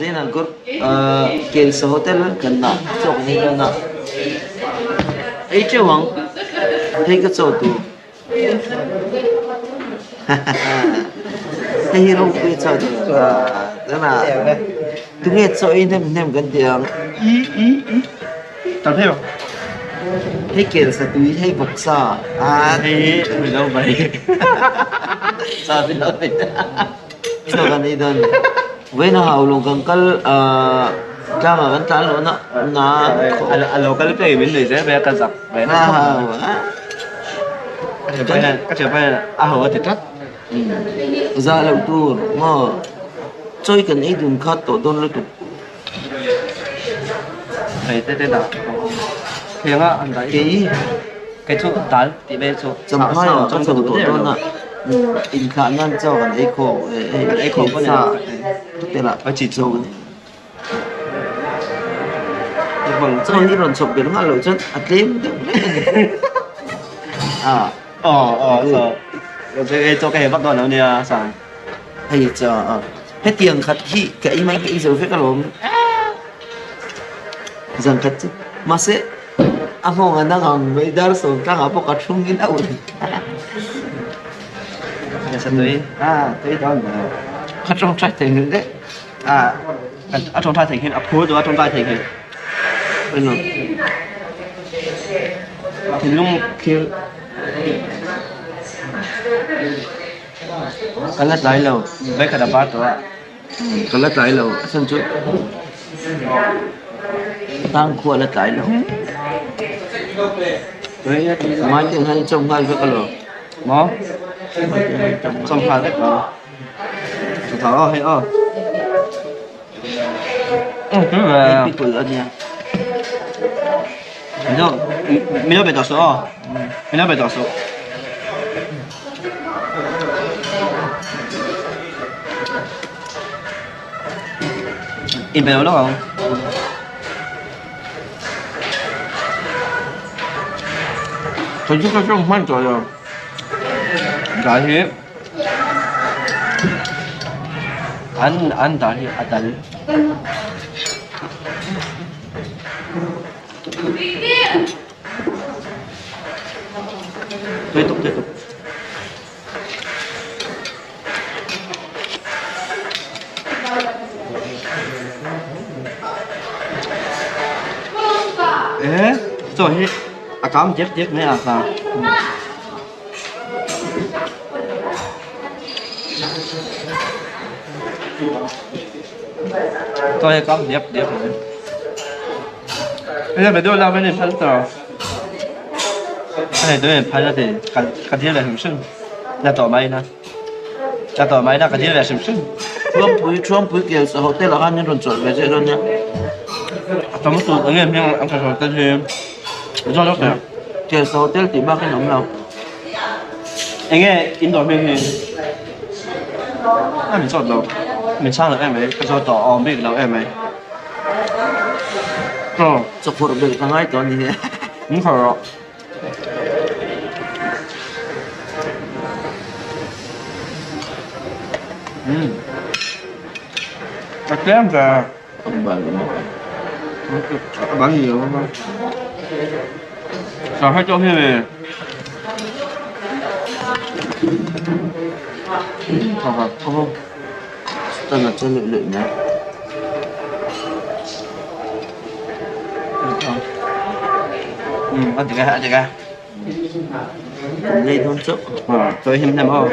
xin anh có kêu số hotel cần nào chỗ này cần nào ấy chứ không thấy cái số tu thấy hero biết sao tu tức là tôi nghe số ấy nem gần tiếng tập theo thấy kêu sao tôi thấy bốc sa thì mình đâu vậy sao biết đâu vậy sao cái này đơn với nó hào luôn cần cái trang ở bên trái luôn á nó alo cái lúc này mình để sẽ về cắt dọc về nó không các trường phải hồ thì trách ra lâu tu mà chơi cái này đừng khát tổ đôn lên thầy thế nào thì nó anh thấy cái chỗ tán thì bên chỗ chấm hai ở trong tổ đôn á in khả năng cho cái echo có sao thế là phải chỉ số bằng chơi đi lần chụp biển hoa lẩu chân thêm rồi cái cho cái bắt đầu nó nè sang hay cho hết tiền khát khi cái mấy cái giờ phải cái lồng rằng khát chứ mà sẽ anh không anh đang làm với dar số đang ở bọc chung cái đâu nhà sân đấy tới đó là khát trong trái thì những đấy ở trong trái thì hiện ấp khối rồi trong trái thì bên nào thì lúc kia cái lát lại lâu với cả đập bát rồi cái lát lại lâu sân chút tăng khua lát lại lâu với mai tiếng hay trong hai cái lẩu mó trong pha đấy chủ thảo hay cứ là cái cửa nha mình nó bị đổ số mình nó bị đổ số in về đó không tôi chỉ có trong mang rồi rồi thì anh đã thì anh đã tiếp tục rồi cảm tiếp nữa là sao tôi cảm tiếp rồi bây giờ phải đưa làm cái này phân tờ cái này tôi phải là thì cần thiết là hình sinh là tỏ máy nè là tỏ máy là cần thiết là hình sinh Trump kia sở hotel là anh nên chọn về rồi nha trong một tuần anh em anh phải chọn tên thì do đó phải kia sở hotel thì ba cái nóng nào anh nghe in đổi mình thì mình chọn đâu mình sang được em ấy cái do tỏ biết đâu em ấy rồi chụp photô được thằng ai toàn như thế không phải rồi cái kem kìa bán nhiều không sao hết chỗ kia về không tên là chơi luyện nhá ăn thịt gà cũng gây thôn chốc tôi hiếm thêm không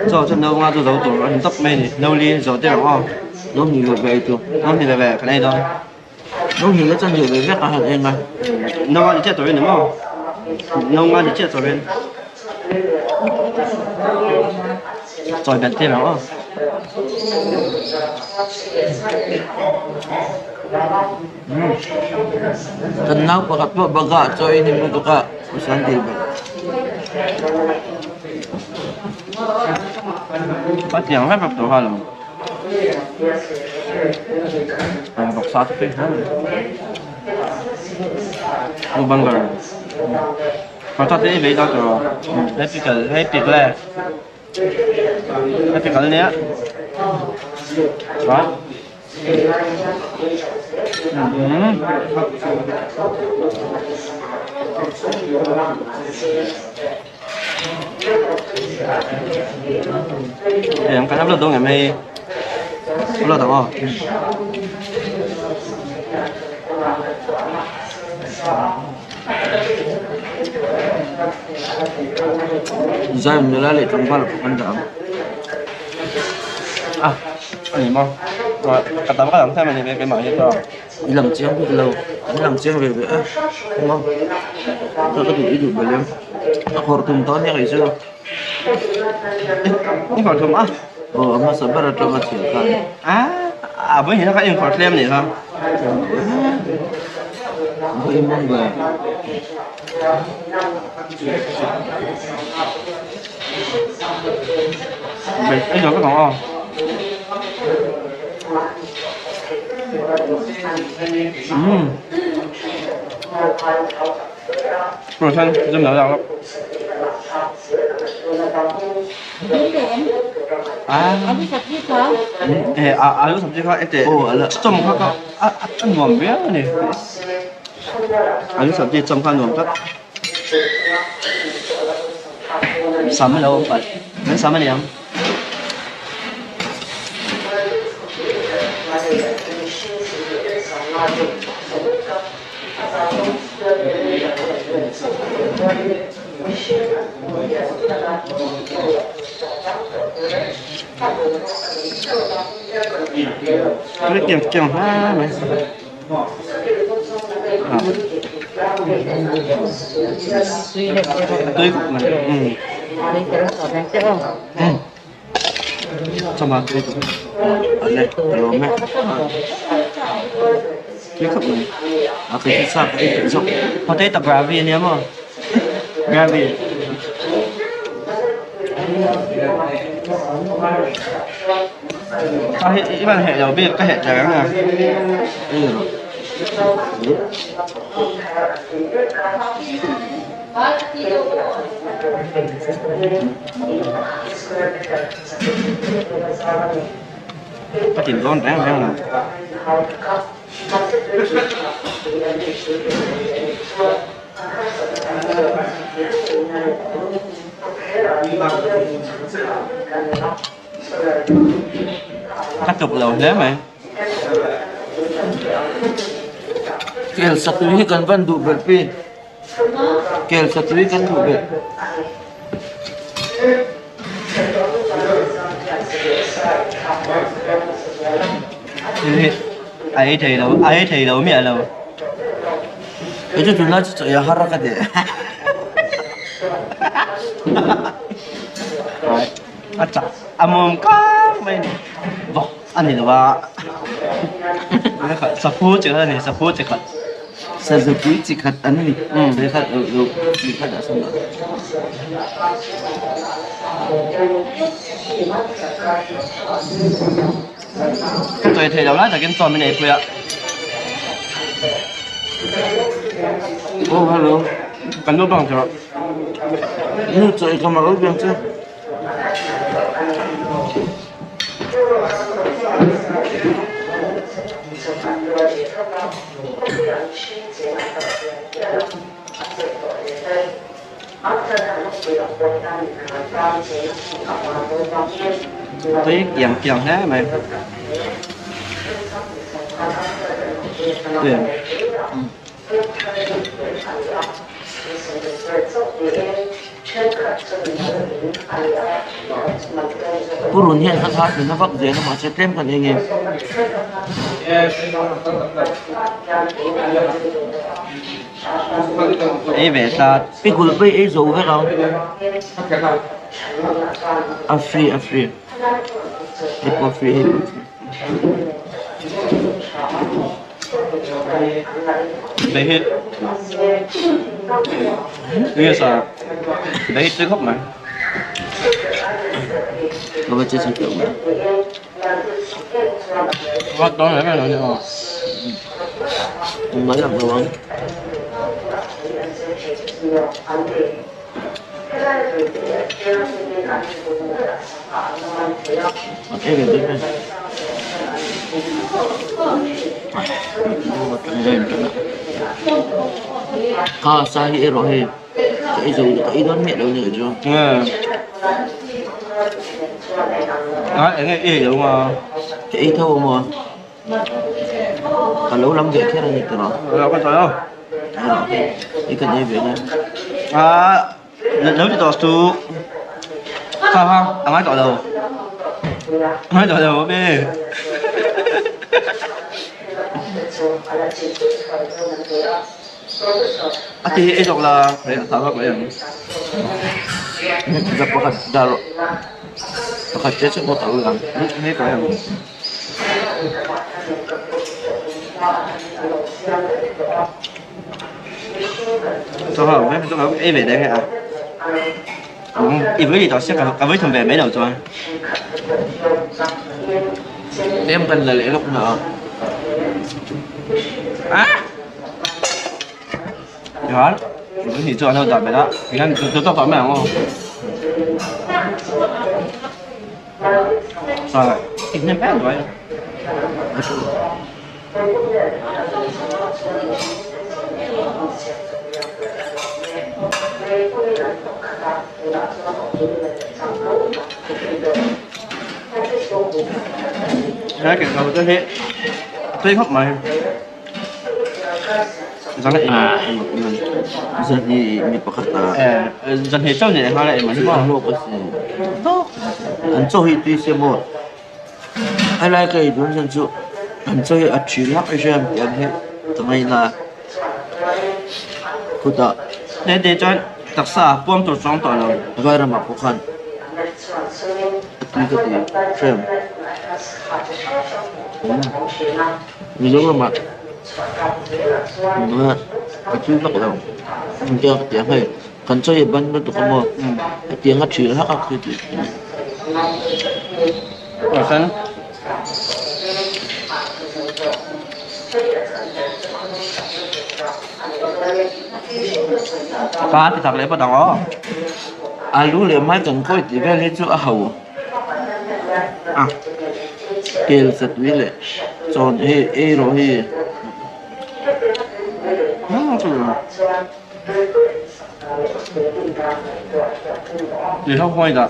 rồi chân đâu qua tôi giấu tủ anh tóc mê này lâu đi rồi tiêu không nó nhiều về tụ nó thì là về cái này thôi nó nhiều cái chân nhiều về vét ở hàng này nông ăn thì chết rồi đúng không nông ăn thì chết rồi bên rồi bên tiêu không tenang pakat pa baga so ini mo ka usan di ba bắt tiền hết bọc đồ hoa rồi bọc sao thế một băng rồi mà cho thế vậy đó rồi hết việc này đó Em cái áp lực tôi ngày mai lo tao không? Giờ mình lại lấy trong bao là phân đạm. À, anh nhìn không? Rồi, cả tấm các làm thêm này cái mở hết rồi. Làm chiếng biết lâu, làm chiếng về vẽ, đúng không? Tôi có thể đi được bởi em. Họ thùng to như vậy chưa? Ini khỏi thùng á? Mà sợ bắt đầu cho mà chịu khai. Với hiện nó cái in khỏi thêm này không? Với em mong về. Bây giờ có còn không? Rồi thân, dâm nở đâu lắm. Aduh sakit kau. Aduh sampai kau itu. Oh, ala. Cuma kau nuam berapa ni? Aduh sampai cuma kau nuam tak. Sama lah empat. Mana sama ni yang? Cái kiềng kiềng ha mày. Suy đẹp đẹp. Tươi cục này. Đây cái sọt này chứ không? Trong bao tươi cục. Ở đây, rồi mẹ. Tươi cục này. Cái sao cái rộng. Họ thấy tập gravy anh em không? Gravy. Cái bạn hệ đầu biết cái hệ trắng nè. Đây rồi. Có tiền con trắng trắng nè. Cắt chụp lầu thế mày. Kel satu ini kan bantu berpi. Kel satu ini kan tu ber. Ai thì đâu mẹ đâu. Itu tunas ya harakat ya. Acha, amom ka mày. Vâng, anh này là support chứ này, support chứ không. Sazapui cikat anu ni. Cikat cikat dah sama. Cái thì đầu lá là cái tròn bên này thôi ạ. Oh, hello. Cần đâu bằng chưa? Ini cari kamar lagi yang tu. Thấy kiềng thế mày. Tuyển. Purun hian khat ni na vak je na ma che tem kan enge. Ấy về ta Pi kul pe e zo ve ka. Afri. E ko free. để hết. Bây giờ để hết tới gốc này. Có baca cerita. Gốc đó là cái nào nhỉ? Mai nak bawang. Okay, gitu kan. sa hi ero he cái dù cái đón mẹ đâu nữa chưa đó em nghe ý đúng mà cái thâu mà cả lâu lắm vậy thế là như thế nào đâu có trời đâu cái gì vậy nè à nếu chỉ tỏ số sao không ai tỏ đầu ai tỏ đầu bê thì ấy đọc là để sao các bạn gặp bác đào bác chết sẽ có tàu làm hết cái em sao không mấy tôi nói ấy về đây hả ý với gì đó sẽ cả với thằng về mấy đầu rồi em cần là lễ lúc nào đó thì cho nó tập về đó thì anh tôi tao mà không sao lại ít nem bé rồi cái kiểu tôi hết tôi hấp mày rằng lại giờ thì mình có khát dân hết châu này hoa lại mà nhưng mà lúc cái gì anh cho hi tuy xem một ai lại cái đúng chân chú anh cho hi chỉ lắc cái xem em hết tầm này là cô ta để cho đặc sản buông tổ trong tổ rồi gọi là mặc khó khăn tuy cái gì xem ví dụ là mặc mà cái chú lắc đâu mình cho cái tiếng hay cần cho hi ban nó tụi con một cái tiếng ngắt chỉ lắc cái gì ở sân cá thì thật lấy bắt đầu alu le mai kan koi ti ve le chu a hau kel sat wi le chon he e ro he thì không quay được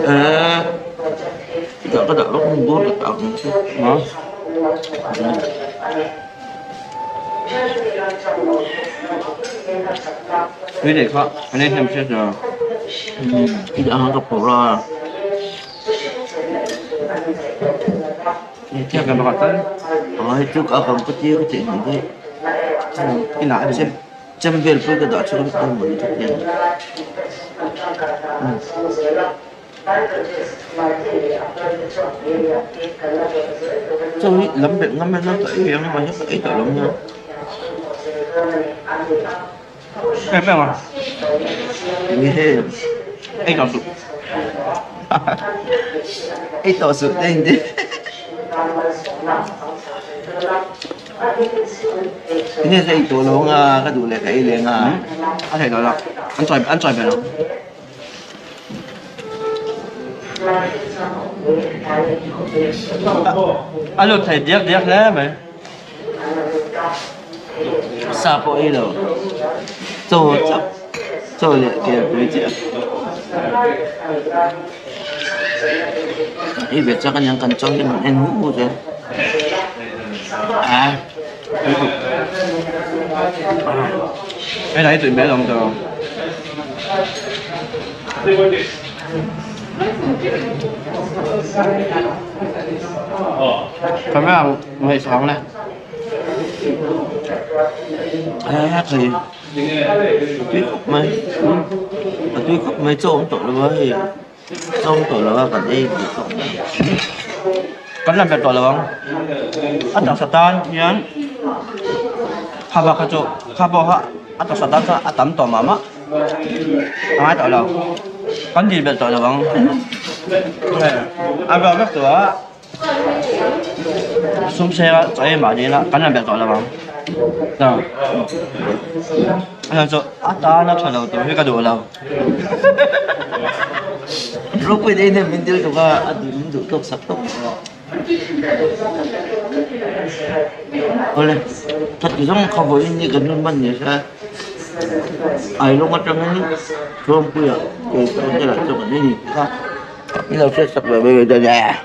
cái đạo nó không tốt được đạo đó quý để khó anh nên xem xét rồi cái đạo nó gặp ra theo cái mặt tới rồi trước ở không có chia cái chuyện gì cái nãy xem chăm về với cái đạo cho nó không muốn thực hiện tôi lắm bệnh ngâm nó tới hiện mà nó ấy tội lắm nha em biết không nghe anh còn sụp ấy tội sự tên đi ini saya tolong cái đủ lệ cái liền anh thấy đó là anh trai về rồi anh lúc thầy điếc đấy mày sao có ấy đâu cho lệ kia đối diện ý biết chắc anh cần cho nhưng mà em hú rồi cái này tụi bé làm rồi phải mấy ông mày sống này thì tuy khóc mấy chỗ tội là vậy xong tội là còn đây kan làm việc tội là không anh đọc satan nhá haba kaco haba ha atau satan sa atam to mama ai tội là kan gì việc tội là không anh vào các cửa xuống xe chạy mà đi là kan làm việc tội là không nào anh cho ata nó thay đầu tôi cái đồ nào lúc bây giờ mình tiêu tụi mình đủ tụi sắp tụi Oleh, thật giống không có những cái nhân văn như thế. Ai lúc mà trong cái không quy ở, thì tôi sẽ là cho mình cái gì khác. Như là sẽ sắp về bây giờ nhà.